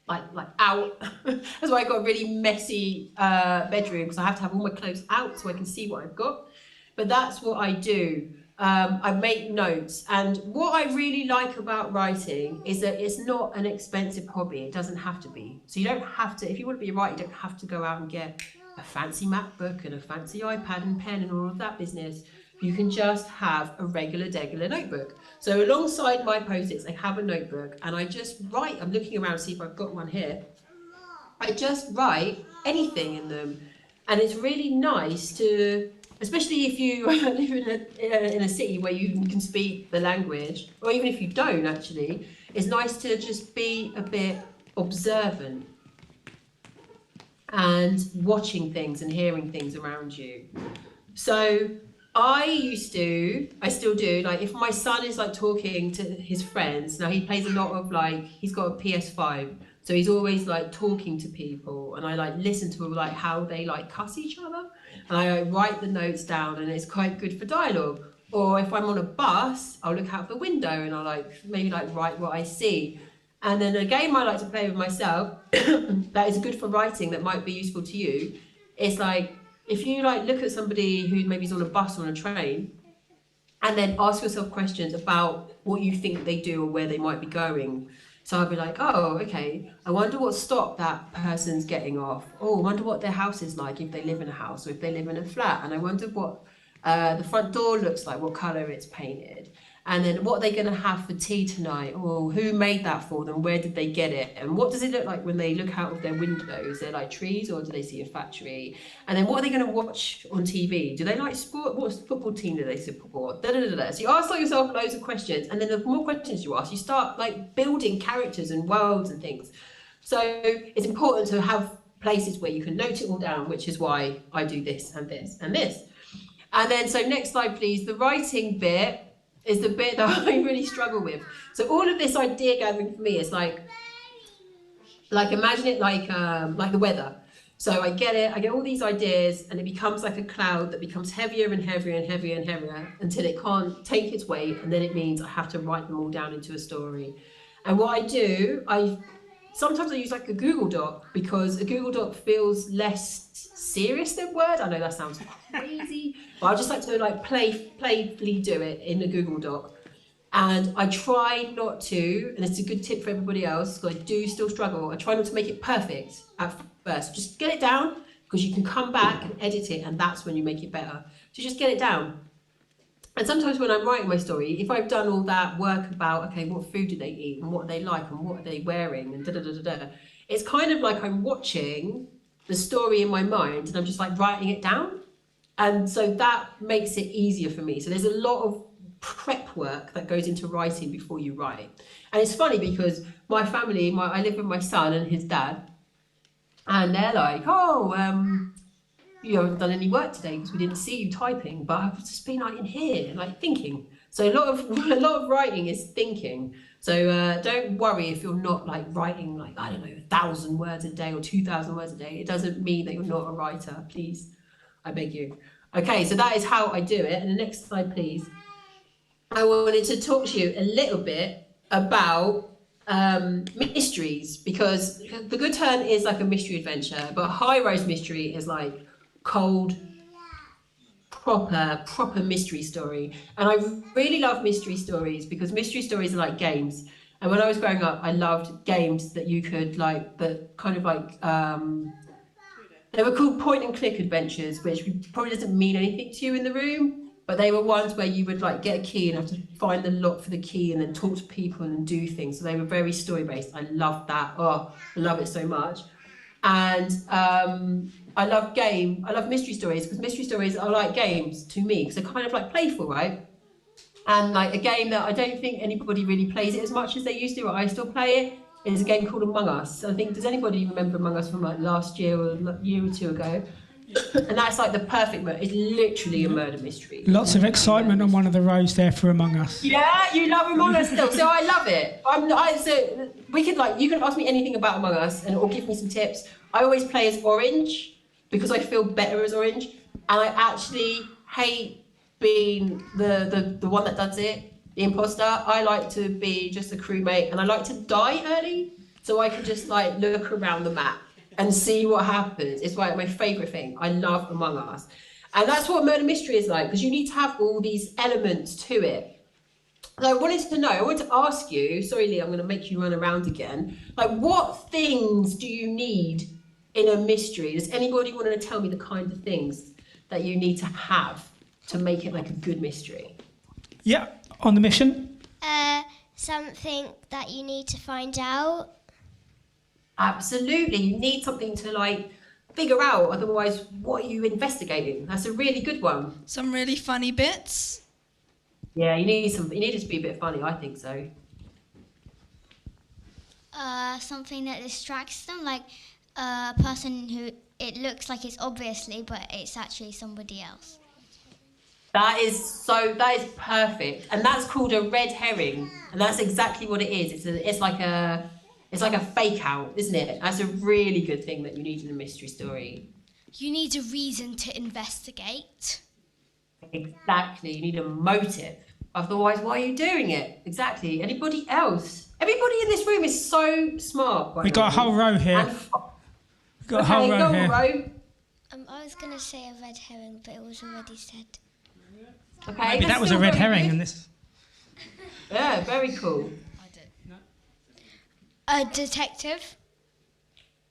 like out. That's why I got a really messy bedroom, because I have to have all my clothes out so I can see what I've got. But that's what I do. I make notes, and what I really like about writing is that it's not an expensive hobby. It doesn't have to be. So you don't have to, if you want to be a writer, you don't have to go out and get a fancy MacBook and a fancy iPad and pen and all of that business. You can just have a regular notebook. So alongside my Post-its, I have a notebook, and I just write. I'm looking around to see if I've got one here. I just write anything in them, and it's really nice to, especially if you live in a city where you can speak the language, or even if you don't actually, it's nice to just be a bit observant and watching things and hearing things around you. So I still do, like if my son is like talking to his friends, now he plays a lot of like, he's got a PS5, so he's always like talking to people, and I like listen to like how they like cuss each other, and I write the notes down, and it's quite good for dialogue. Or if I'm on a bus, I'll look out the window and I'll like maybe like write what I see. And then a game I like to play with myself that is good for writing, that might be useful to you, it's like, if you like look at somebody who maybe is on a bus or on a train, and then ask yourself questions about what you think they do or where they might be going. So I'll be like, oh, okay, I wonder what stop that person's getting off. Oh, I wonder what their house is like, if they live in a house or if they live in a flat. And I wonder what the front door looks like, what colour it's painted. And then what are they going to have for tea tonight? Or who made that for them? Where did they get it? And what does it look like when they look out of their windows? They're like trees, or do they see a factory? And then what are they going to watch on TV? Do they like sport? What football team do they support? So you ask yourself loads of questions, and then the more questions you ask, you start like building characters and worlds and things. So it's important to have places where you can note it all down, which is why I do this and this and this. And then, so next slide, please. The writing bit is the bit that I really struggle with. So all of this idea gathering for me is like imagine it like the weather. So I get all these ideas, and it becomes like a cloud that becomes heavier and heavier and heavier and heavier until it can't take its weight, and then it means I have to write them all down into a story. And what I do, sometimes I use like a Google Doc, because a Google Doc feels less serious than Word. I know that sounds crazy, but I just like to like playfully do it in a Google Doc. And I try not to, and it's a good tip for everybody else, because I do still struggle, I try not to make it perfect at first. Just get it down, because you can come back and edit it, and that's when you make it better. So just get it down. And sometimes when I'm writing my story, if I've done all that work about, okay, what food do they eat and what they like and what are they wearing and da-da-da-da-da, it's kind of like I'm watching the story in my mind and I'm just like writing it down. And so that makes it easier for me. So there's a lot of prep work that goes into writing before you write. And it's funny because my family, I live with my son and his dad, and they're like, oh, you haven't done any work today because we didn't see you typing, but I've just been like in here, like thinking. So a lot of writing is thinking. So don't worry if you're not like writing like, I don't know, 1,000 words a day or 2,000 words a day. It doesn't mean that you're not a writer, please. I beg you. Okay, so that is how I do it. And the next slide, please. I wanted to talk to you a little bit about mysteries, because The Good Turn is like a mystery adventure, but High Rise Mystery is like cold, proper mystery story. And I really love mystery stories because mystery stories are like games. And when I was growing up, I loved games that you could like, that kind of like, they were called point and click adventures, which probably doesn't mean anything to you in the room, but they were ones where you would like get a key and have to find the lock for the key and then talk to people and do things. So they were very story based. I loved that. Oh, I love it so much. And I love mystery stories because mystery stories are like games to me because they're kind of like playful, right? And like a game that I don't think anybody really plays it as much as they used to, but I still play it, is a game called Among Us. I think, does anybody remember Among Us from like last year or a year or two ago? And that's like the perfect murder. It's literally a murder mystery. Lots of excitement on one of the rows there for Among Us. Yeah, you love Among Us still. So I love it. So we could like, you can ask me anything about Among Us or give me some tips. I always play as Orange because I feel better as Orange. And I actually hate being the one that does it, the imposter. I like to be just a crewmate and I like to die early so I can just like look around the map and see what happens. It's like my favourite thing. I love Among Us. And that's what murder mystery is like, because you need to have all these elements to it. So I wanted to ask you, sorry Lee, I'm going to make you run around again. Like, what things do you need in a mystery? Does anybody want to tell me the kind of things that you need to have to make it like a good mystery? Yeah, on the mission. Something that you need to find out. Absolutely, you need something to like figure out, otherwise what are you investigating? That's a really good one. Some really funny bits. Yeah, you need it to be a bit funny, I think so. Something that distracts them, like a person who it looks like it's obviously, but it's actually somebody else. That is perfect, and that's called a red herring, and that's exactly what it is. It's like a fake out, isn't it? That's a really good thing that you need in a mystery story. You need a reason to investigate. Exactly, you need a motive. Otherwise, why are you doing it? Exactly. Anybody else? Everybody in this room is so smart. We've got a whole row here. We've got a whole row here. I was going to say a red herring, but it was already said. Okay, maybe that was a red herring in this. Yeah, very cool. A detective.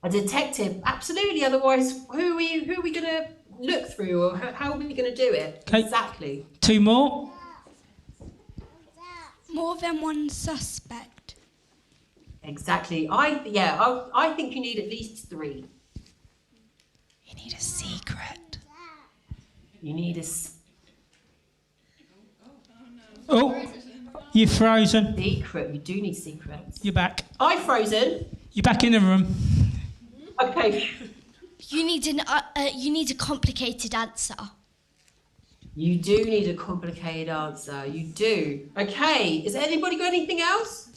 A detective, absolutely. Otherwise, who are we going to look through, or how are we going to do it? Okay. Exactly. 2 more. More than one suspect. Exactly. I think you need at least 3. You need a secret. You need a Oh, you're frozen. secret. You do need secrets. You're back. I'm frozen. You're back in the room. Okay. You need a complicated answer. You do need a complicated answer. You do. Okay. Has anybody got anything else?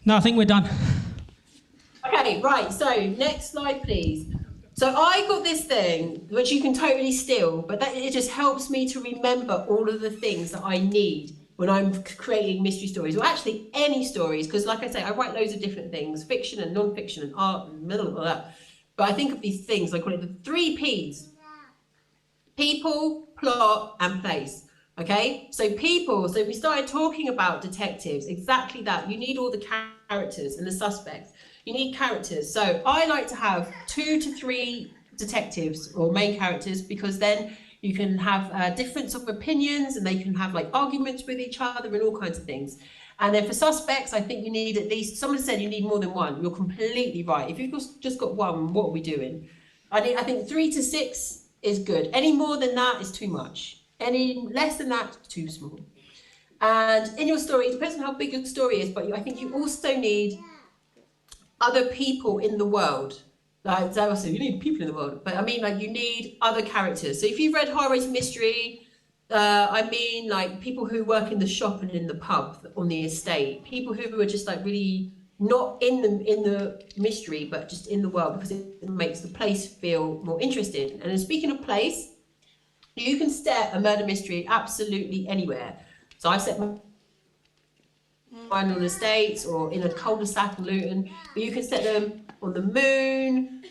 No, I think we're done. Okay, right. So next slide, please. So I got this thing, which you can totally steal, but it just helps me to remember all of the things that I need when I'm creating mystery stories, or actually any stories, because like I say, I write loads of different things, fiction and non-fiction and art and middle of that. But I think of these things, I call it the 3 Ps. People, plot, and place. Okay? So people, so we started talking about detectives, exactly that. You need all the characters and the suspects. You need characters. So I like to have 2 to 3 detectives or main characters, because then You can have difference of opinions, and they can have like arguments with each other and all kinds of things. And then for suspects, I think you need at least, someone said you need more than one. You're completely right. If you've just got one, what are we doing? I think 3 to 6 is good. Any more than that is too much. Any less than that, too small. And in your story, it depends on how big your story is, but I think you also need other people in the world. Like, also, you need people in the world, but I mean, like, you need other characters. So if you've read High-Rise Mystery, I mean, like, people who work in the shop and in the pub on the estate, people who are just like really not in the mystery, but just in the world, because it makes the place feel more interesting. And then speaking of place, you can set a murder mystery absolutely anywhere. So I set mine on the estates or in a cul-de-sac in Luton, but you can set them on the moon,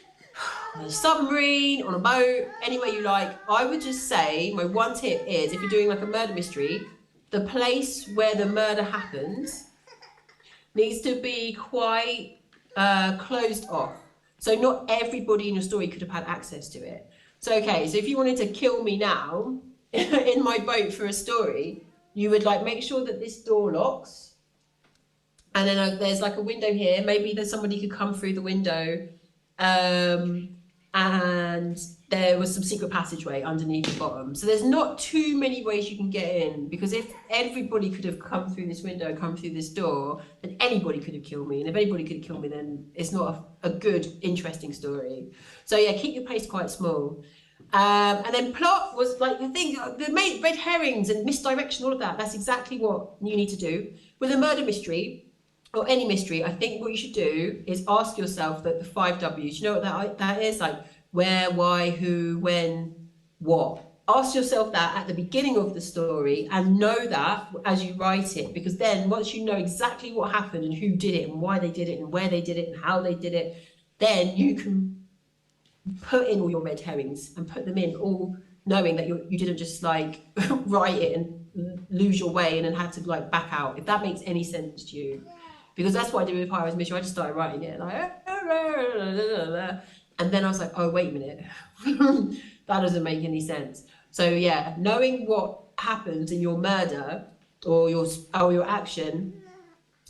on a submarine, on a boat, anywhere you like. I would just say, my one tip is, if you're doing like a murder mystery, the place where the murder happens needs to be quite closed off. So not everybody in your story could have had access to it. So, okay, so if you wanted to kill me now in my boat for a story, you would like make sure that this door locks. And then there's like a window here. Maybe there's somebody could come through the window. And there was some secret passageway underneath the bottom. So there's not too many ways you can get in, because if everybody could have come through this window, come through this door, then anybody could have killed me. And if anybody could kill me, then it's not a good, interesting story. So yeah, keep your pace quite small. And then plot was like the thing, the red herrings and misdirection, all of that. That's exactly what you need to do. With a murder mystery, or any mystery, I think what you should do is ask yourself the 5 W's. You know what that is? Like where, why, who, when, what. Ask yourself that at the beginning of the story and know that as you write it, because then once you know exactly what happened and who did it and why they did it and where they did it and how they did it, then you can put in all your red herrings and put them in, all knowing that you didn't just like write it and lose your way and then had to like back out, if that makes any sense to you. Because that's what I did with High-Rise Mystery. I just started writing it like, and then I was like, oh, wait a minute. That doesn't make any sense. So yeah, knowing what happens in your murder or your action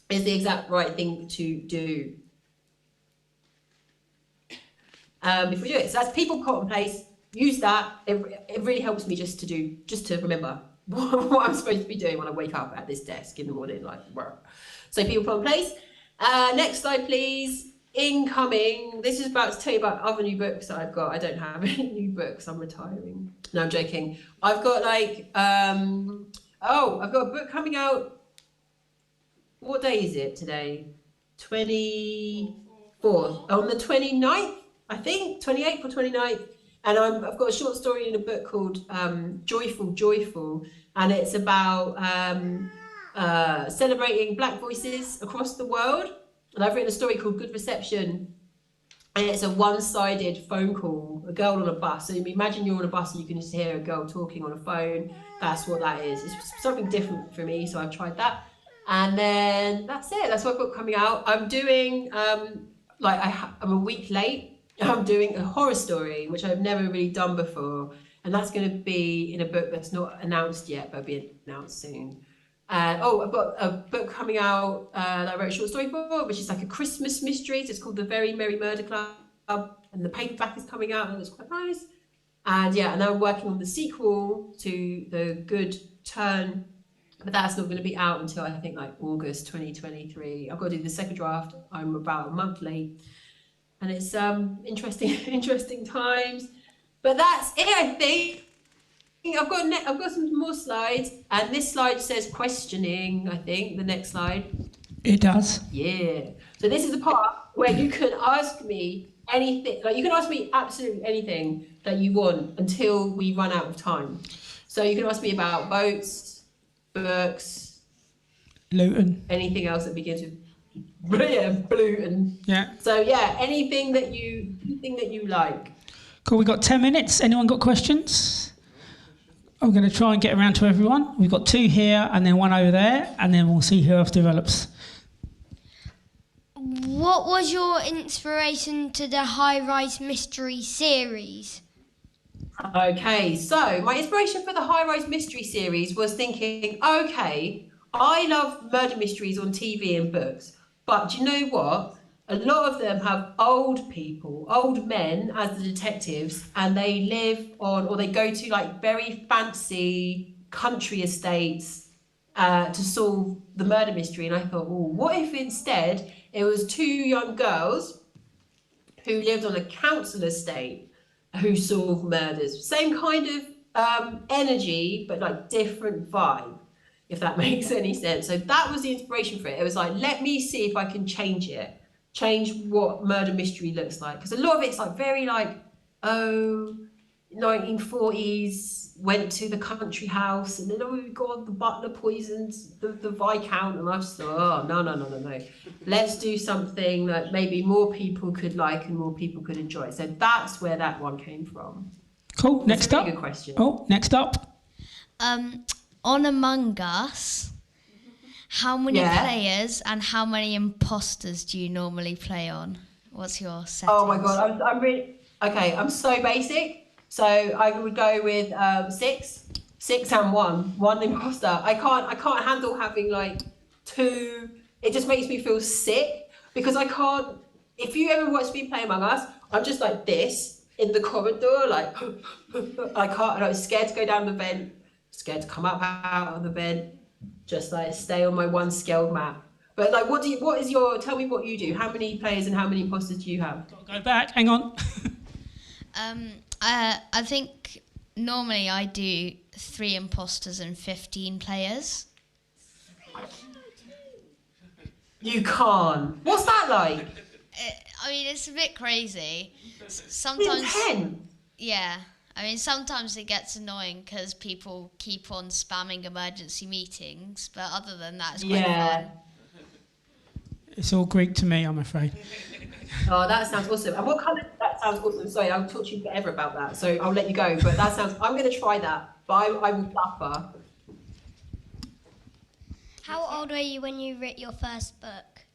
is the exact right thing to do. If we do it, so that's people, plot, and place. Use that. It really helps me just to remember what I'm supposed to be doing when I wake up at this desk in the morning. Like, so people, plot, and place. Next slide, please. Incoming. This is about to tell you about other new books that I've got. I don't have any new books. I'm retiring. No, I'm joking. I've got like I've got a book coming out. What day is it today? 24th. On the 29th, I think, 28th or 29th. And I've got a short story in a book called Joyful, and it's about celebrating Black voices across the world. And I've written a story called Good Reception, and it's a one-sided phone call, a girl on a bus. So imagine you're on a bus and you can just hear a girl talking on a phone. That's what that is. It's something different for me, so I've tried that. And then that's it. That's what I've got coming out. I'm doing, I'm a week late. I'm doing a horror story, which I've never really done before. And that's going to be in a book that's not announced yet, but will be announced soon. I've got a book coming out that I wrote a short story for, which is like a Christmas mystery. It's called The Very Merry Murder Club, and the paperback is coming out, and it's quite nice. And yeah, and now I'm working on the sequel to The Good Turn, but that's not going to be out until I think like August 2023. I've got to do the second draft. I'm about a month late, and it's interesting times. But that's it, I think. I've got some more slides, and this slide says questioning, I think, the next slide. It does. Yeah. So this is the part where you can ask me anything, like you can ask me absolutely anything that you want until we run out of time. So you can ask me about boats, books, Luton, anything else that begins with Luton. Yeah. So yeah, anything that you like. Cool, we got 10 minutes. Anyone got questions? I'm going to try and get around to everyone. We've got 2 here and then 1 over there, and then we'll see who else develops. What was your inspiration to the High-Rise Mystery series? Okay, so my inspiration for the High Rise Mystery series was thinking, okay, I love murder mysteries on TV and books, but do you know what? A lot of them have old people, old men as the detectives, and they live on, or they go to like very fancy country estates to solve the murder mystery. And I thought, well, what if instead it was two young girls who lived on a council estate who solved murders? Same kind of energy, but like different vibe, if that makes any sense. So that was the inspiration for it. It was like, let me see if I can change it. Change what murder mystery looks like. Because a lot of it's like very like, oh, 1940s, went to the country house, and then, oh God, the butler poisoned the Viscount. And I just thought, oh, no. Let's do something that maybe more people could like and more people could enjoy. So that's where that one came from. Cool, next up. Good question. Oh, next up. On Among Us, how many players and how many imposters do you normally play on? What's your settings? Oh my God, I'm really, okay, I'm so basic. So I would go with 6 and 1 imposter. I can't handle having like 2. It just makes me feel sick because I can't. If you ever watch me play Among Us, I'm just like this in the corridor, like I can't. And I'm scared to go down the vent, scared to come up out of the vent, just like stay on my one scaled map. But like, tell me what you do. How many players and how many imposters do you have? Go back, hang on. I think normally I do 3 imposters and 15 players. You can't. What's that like? I mean, it's a bit crazy. Sometimes. Intense. Yeah. I mean, sometimes it gets annoying because people keep on spamming emergency meetings, but other than that, it's quite fun. It's all Greek to me, I'm afraid. Oh, that sounds awesome. And what colour? That sounds awesome. Sorry, I'll talk to you forever about that, so I'll let you go. But that sounds. I'm going to try that, but I will suffer. How old were you when you wrote your first book?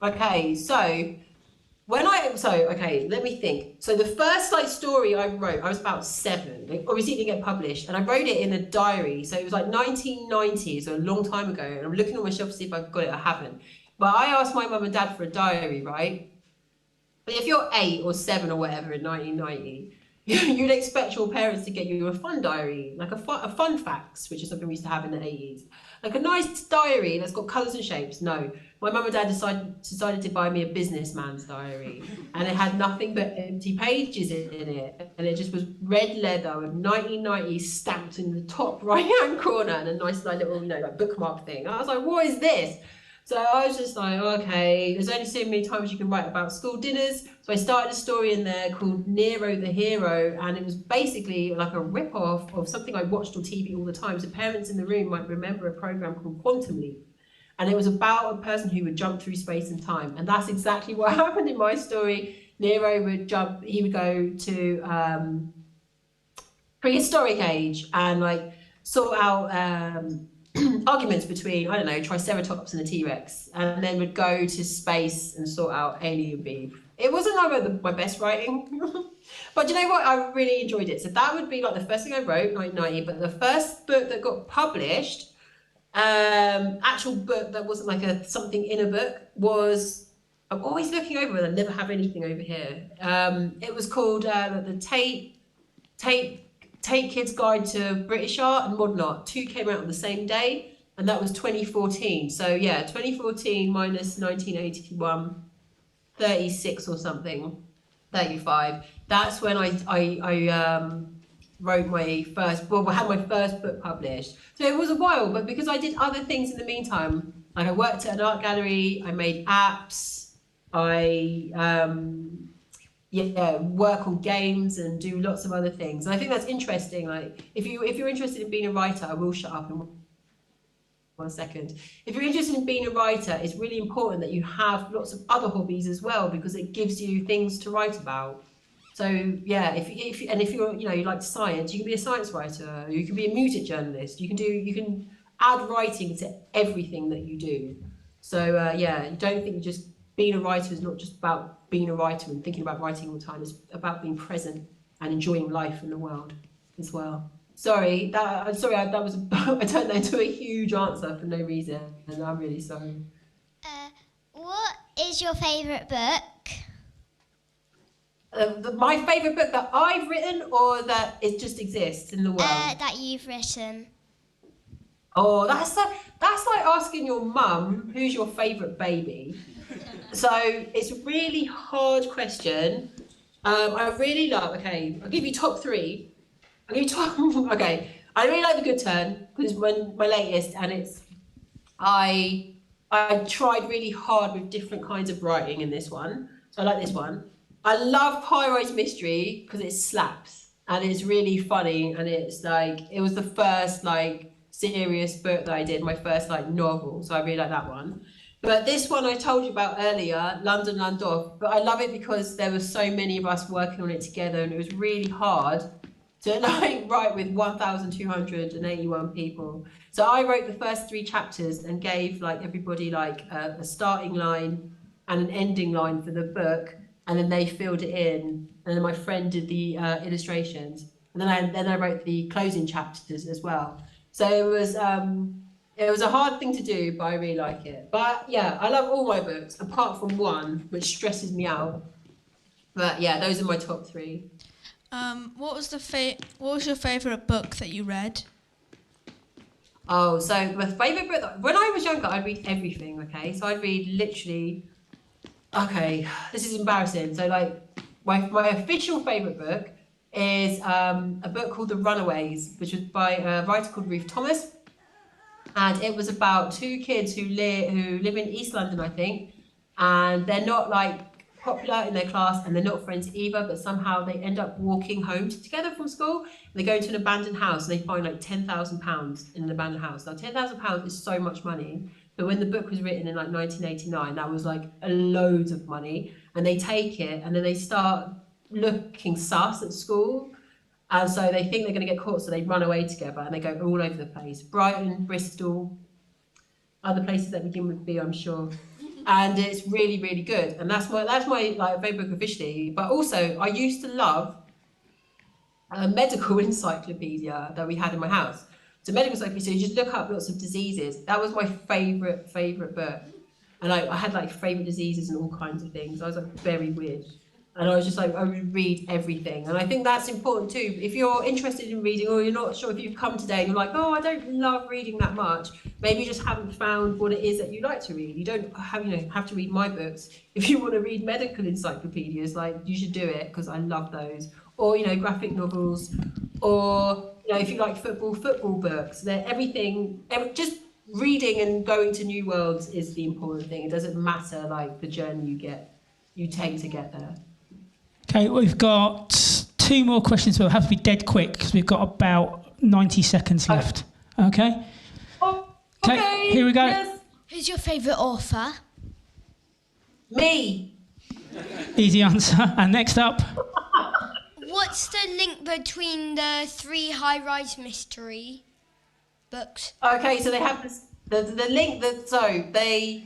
Okay, so let me think. So the first story I wrote, I was about 7. Obviously, it didn't get published, and I wrote it in a diary. So it was like 1990, so a long time ago. And I'm looking on my shelf to see if I've got it. I haven't. But I asked my mum and dad for a diary, right? But if you're 8 or 7 or whatever in 1990, you'd expect your parents to get you a fun diary, like a fun facts, which is something we used to have in the 80s. Like a nice diary that's got colours and shapes. No, my mum and dad decided to buy me a businessman's diary, and it had nothing but empty pages in it, and it just was red leather with 1990 stamped in the top right-hand corner, and a nice little bookmark thing. I was like, what is this? So I was just like, okay, there's only so many times you can write about school dinners. So I started a story in there called Nero the Hero, and it was basically like a rip-off of something I watched on TV all the time. So parents in the room might remember a program called Quantum Leap. And it was about a person who would jump through space and time. And that's exactly what happened in my story. Nero would he would go to prehistoric age and sort out arguments between, I don't know, Triceratops and a T-Rex, and then would go to space and sort out alien beef. It wasn't my best writing, but you know what? I really enjoyed it. So that would be like the first thing I wrote, 1990, but the first book that got published, actual book that wasn't like something in a book, was, I'm always looking over and I never have anything over here. It was called the Tate Kids Guide to British Art and Modern Art. 2 came out on the same day, and that was 2014. So yeah, 2014 minus 1981, 36 or something, 35. That's when I wrote my first, had my first book published. So it was a while, but because I did other things in the meantime, like I worked at an art gallery, I made apps, I work on games and do lots of other things. And I think that's interesting. Like if you're interested in being a writer, I will shut up in 1 second. If you're interested in being a writer, it's really important that you have lots of other hobbies as well, because it gives you things to write about. So yeah, if you're you like science, you can be a science writer, you can be a music journalist, you can add writing to everything that you do. So you don't think just being a writer is not just about being a writer and thinking about writing all the time. It's about being present and enjoying life in the world as well. Sorry, that was I turned that into a huge answer for no reason, and I'm really sorry. What is your favourite book? My favourite book that I've written, or that it just exists in the world? That you've written. Oh, that's like asking your mum who's your favourite baby. So it's a really hard question. I really love. Okay, I'll give you top three. I'll give you top. Okay, I really like The Good Turn because it's my latest, and it's I tried really hard with different kinds of writing in this one, so I like this one. I love High Rise Mystery because it slaps and it's really funny, and it's like it was the first like serious book that I did, my first like novel, so I really like that one. But this one I told you about earlier, London Land Off, but I love it because there were so many of us working on it together, and it was really hard to like write with 1,281 people. So I wrote the first 3 chapters and gave like everybody like a starting line and an ending line for the book, and then they filled it in, and then my friend did the illustrations, and then I wrote the closing chapters as well. So it was a hard thing to do, but I really like it. But yeah, I love all my books apart from one which stresses me out. But yeah, those are my top 3. What was your favourite book that you read? Oh, so my favourite book, when I was younger, I'd read everything, okay? So I'd read literally, okay, this is embarrassing. So like, my official favourite book is a book called The Runaways, which was by a writer called Ruth Thomas. And it was about 2 kids who live in East London, I think, and they're not like popular in their class, and they're not friends either, but somehow they end up walking home together from school, and they go into an abandoned house, and they find like £10,000 in an abandoned house. Now £10,000 is so much money, but when the book was written in like 1989, that was like loads of money, and they take it and then they start looking sus at school, and so they think they're going to get caught, so they run away together, and they go all over the place. Brighton, Bristol, other places that begin with B, I'm sure. And it's really, really good. And that's my like favourite book officially. But also, I used to love a medical encyclopedia that we had in my house. It's a medical encyclopedia, so you just look up lots of diseases. That was my favourite book. And I had like favourite diseases and all kinds of things. I was like very weird. And I was just like, I would read everything. And I think that's important too. If you're interested in reading, or you're not sure, if you've come today and you're like, oh, I don't love reading that much, maybe you just haven't found what it is that you like to read. You don't have to read my books. If you want to read medical encyclopedias, like, you should do it, because I love those. Or, graphic novels, or, if you like football books. They're just reading and going to new worlds is the important thing. It doesn't matter, like, the journey you take to get there. Okay, we've got 2 more questions, but we'll have to be dead quick because we've got about 90 seconds left. Okay? Okay, here we go. Yes. Who's your favourite author? Me. Easy answer. And next up? What's the link between the 3 high-rise mystery books? Okay, so they have this, the link that, so the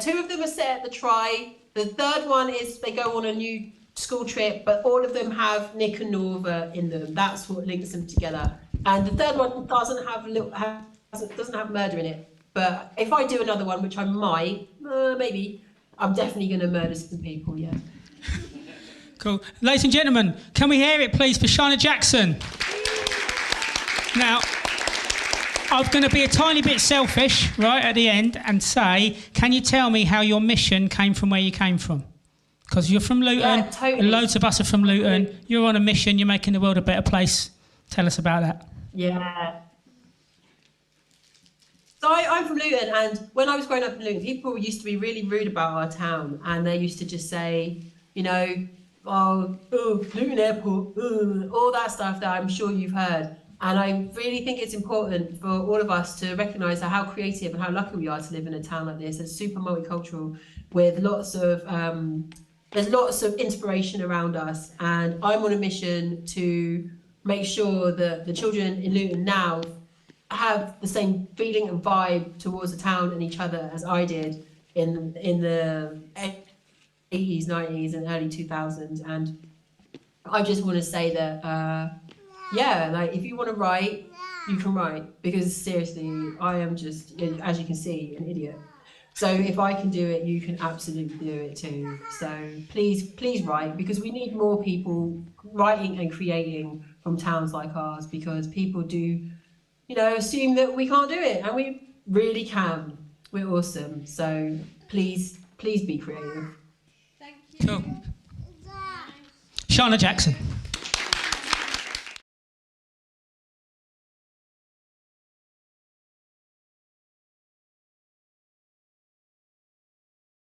2 of them are set at the Try. The 3rd one is they go on a new school trip, but all of them have Nick and Norva in them. That's what links them together. And the 3rd one doesn't have murder in it. But if I do another one, which I might, maybe, I'm definitely going to murder some people, yeah. Cool. Ladies and gentlemen, can we hear it, please, for Sharna Jackson? Now, I'm going to be a tiny bit selfish, right, at the end, and say, can you tell me how your mission came from where you came from? Because you're from Luton, yeah, totally. And loads of us are from Luton. You're on a mission, you're making the world a better place. Tell us about that. Yeah. So I'm from Luton, and when I was growing up in Luton, people used to be really rude about our town, and they used to just say, oh, Luton Airport, all that stuff that I'm sure you've heard. And I really think it's important for all of us to recognise how creative and how lucky we are to live in a town like this. It's super multicultural with there's lots of inspiration around us. And I'm on a mission to make sure that the children in Luton now have the same feeling and vibe towards the town and each other as I did in the 80s, 90s and early 2000s. And I just want to say that, yeah, like if you want to write, you can write, because seriously, I am just, as you can see, an idiot. So if I can do it, you can absolutely do it too. So please write, because we need more people writing and creating from towns like ours, because people do, assume that we can't do it, and we really can. We're awesome. So please be creative. Thank you. Cool. Sharna Jackson.